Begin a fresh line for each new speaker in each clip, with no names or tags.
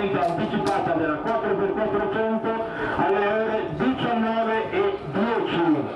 partita anticipata della 4x400 alle ore 19:10.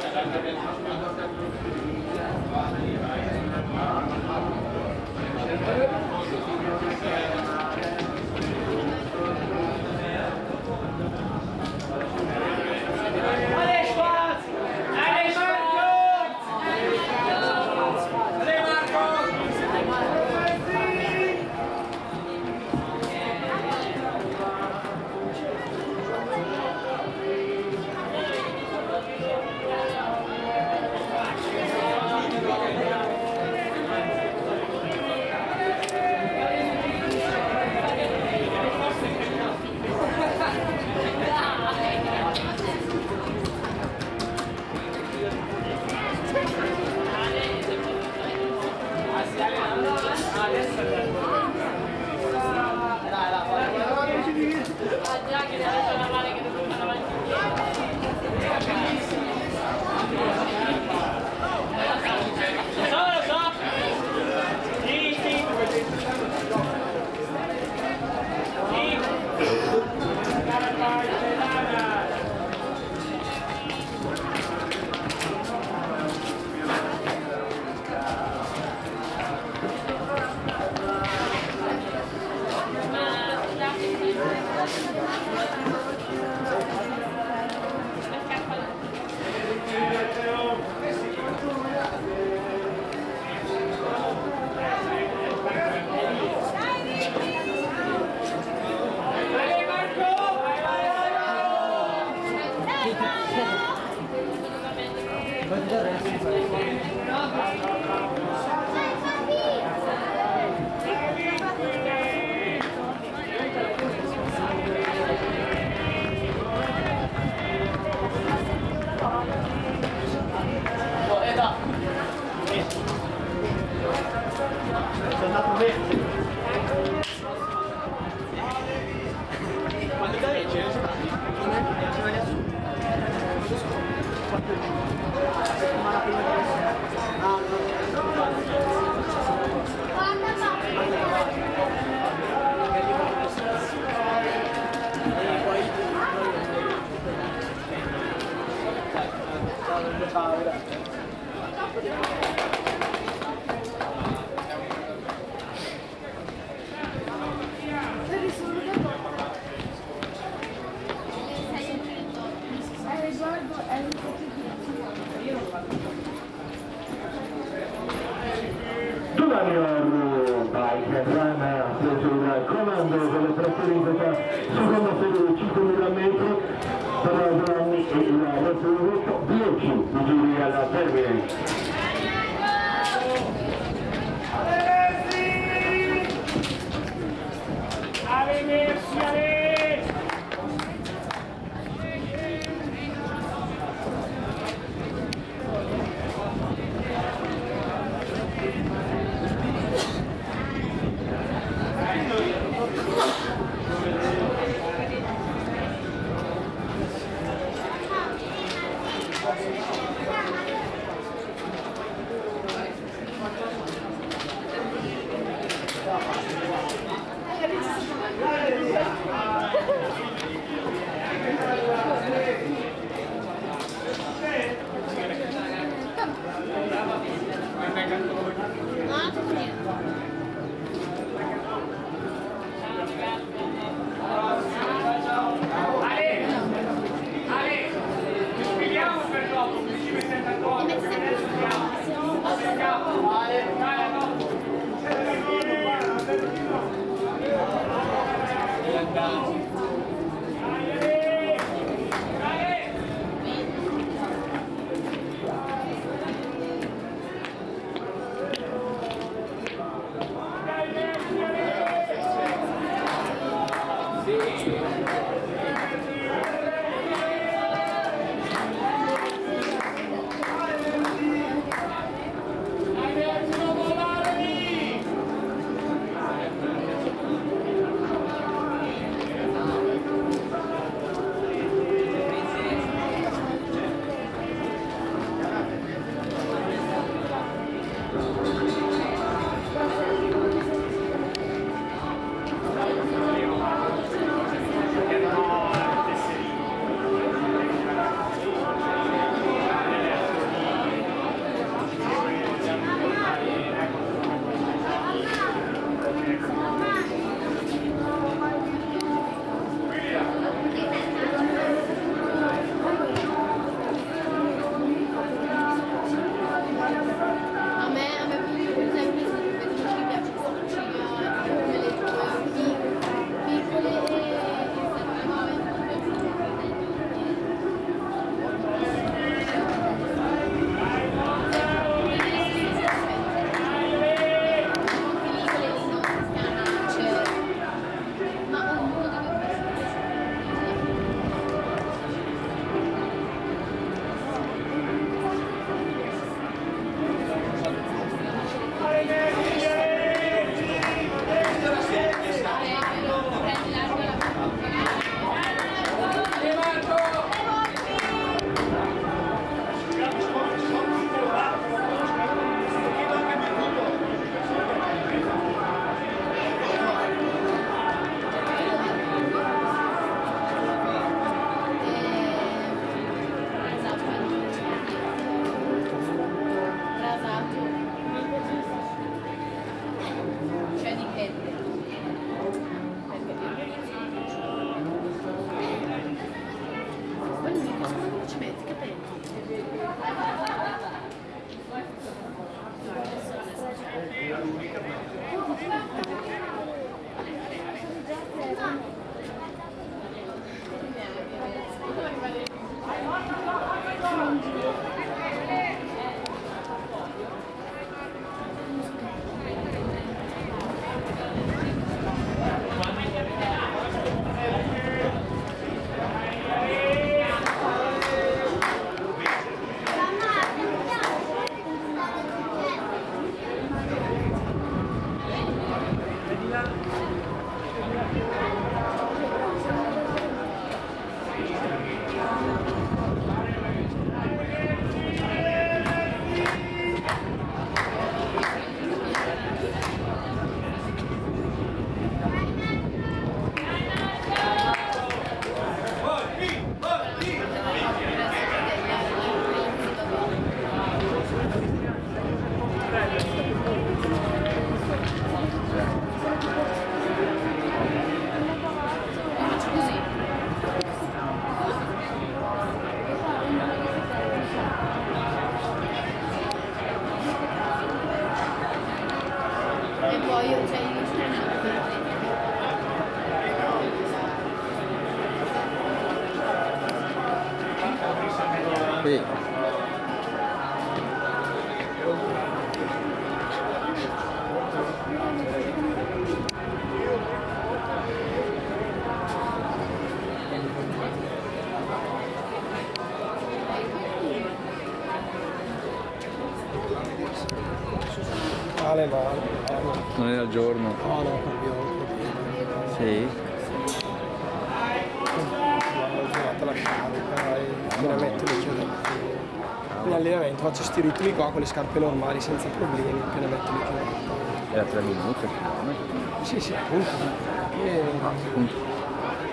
Bike Run ha preso il comando delle pressioni in questa seconda serie di 5.000 metri per Giovanni e il Repubblica 10 di giri alla termine.
Sì.
Ale no,
Non era il giorno.
no, proprio.
Sì.
Ho girato la carica e allenamento le chiudo. In allenamento faccio sti ritmi qua con le scarpe normali senza problemi, appena metto le chiudo.
Era 3 minuti,
Sì, sì, appunto.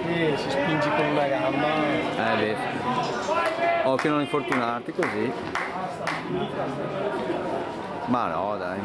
E si spingi con una gamba.
beh. Occhio a non infortunarti così. Ma no, dai.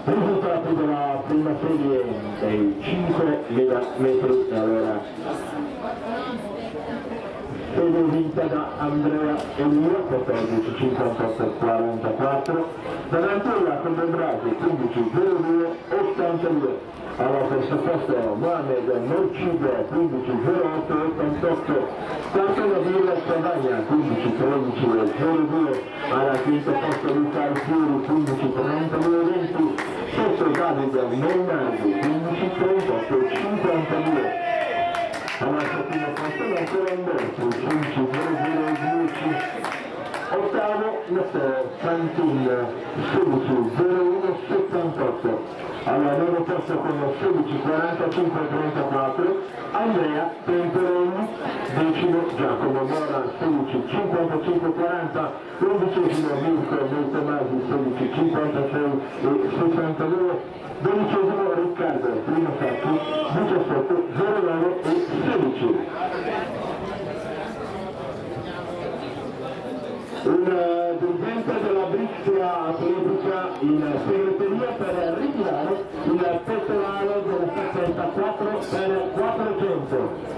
Risultati della prima serie dei 5.000 metri all'ora. Serie vinta da Andrea Elia, 14.58.44, davanti alla Condombrasi 15.02.82. Alla terza posto Mohamed Morcide 15.08.88, quarto Nabila Savagna 15.13.02, alla quinta posto Luca Alfieri 15.32.20, sesto Davide Mainardi 15.38.52. al settimo posto ancora Umberto, 15-0-0-10. Ottavo Matteo Santin, 16-01-78. Al nono posto con 16-45-34 Andrea Temperoni, decimo Giacomo Mora, 16-55-40, undicesimo Mirko Del Tomasi, 16-56-62, dodicesimo Riccardo Primo Sacchi, 17-09-16. Un dirigente della Brixia Atletica in segreteria per ritirare il pettorale della staffetta 4x400.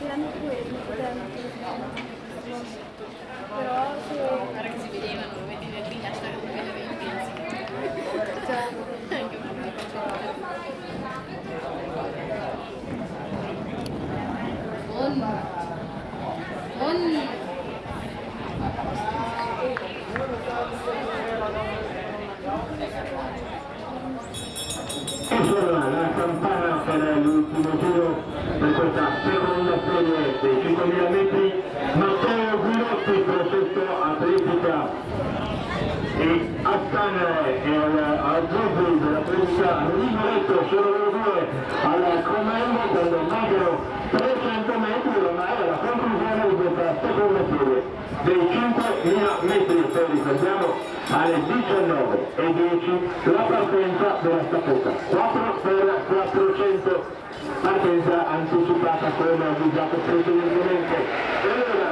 Vabbè, queste qua erano più in casa. Guarda che si vedevano, vedi nel hashtag non vedevi
E suona la campana per l'ultimo giro per questa seconda serie dei 5.000 metri. Matteo Guidotti, progetto atletica, e Hassan al Gobri dell'atletica Rigoletto sono loro due al comando quando mancano 300 metri ormai alla conclusione di questa seconda serie dei 5.000 metri. Poi ricordiamo alle 19:10 la partenza della staffetta 4x400, partenza anticipata come avvisato precedentemente. E allora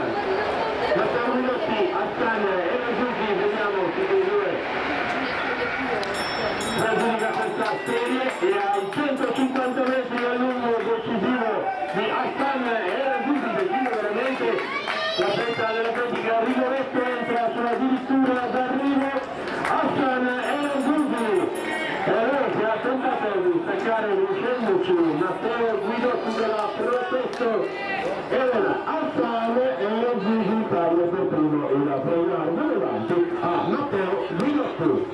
Matteo Guidotti, Hassan e Raggiungi, vediamo tutti e due raggiunga questa serie e ai 150 metri a lungo decisivo di Hassan e Raggiungi, decide veramente la fetta dell'atletica Rigoletto, entra sulla addirittura d'arrivo Hassan e Raggiungi, e allora si è tentato di staccare riuscendoci Matteo Guidotti della protesto, e allora Hassan e Raggiungi taglio per primo il preliminare davanti a Matteo Guidotti.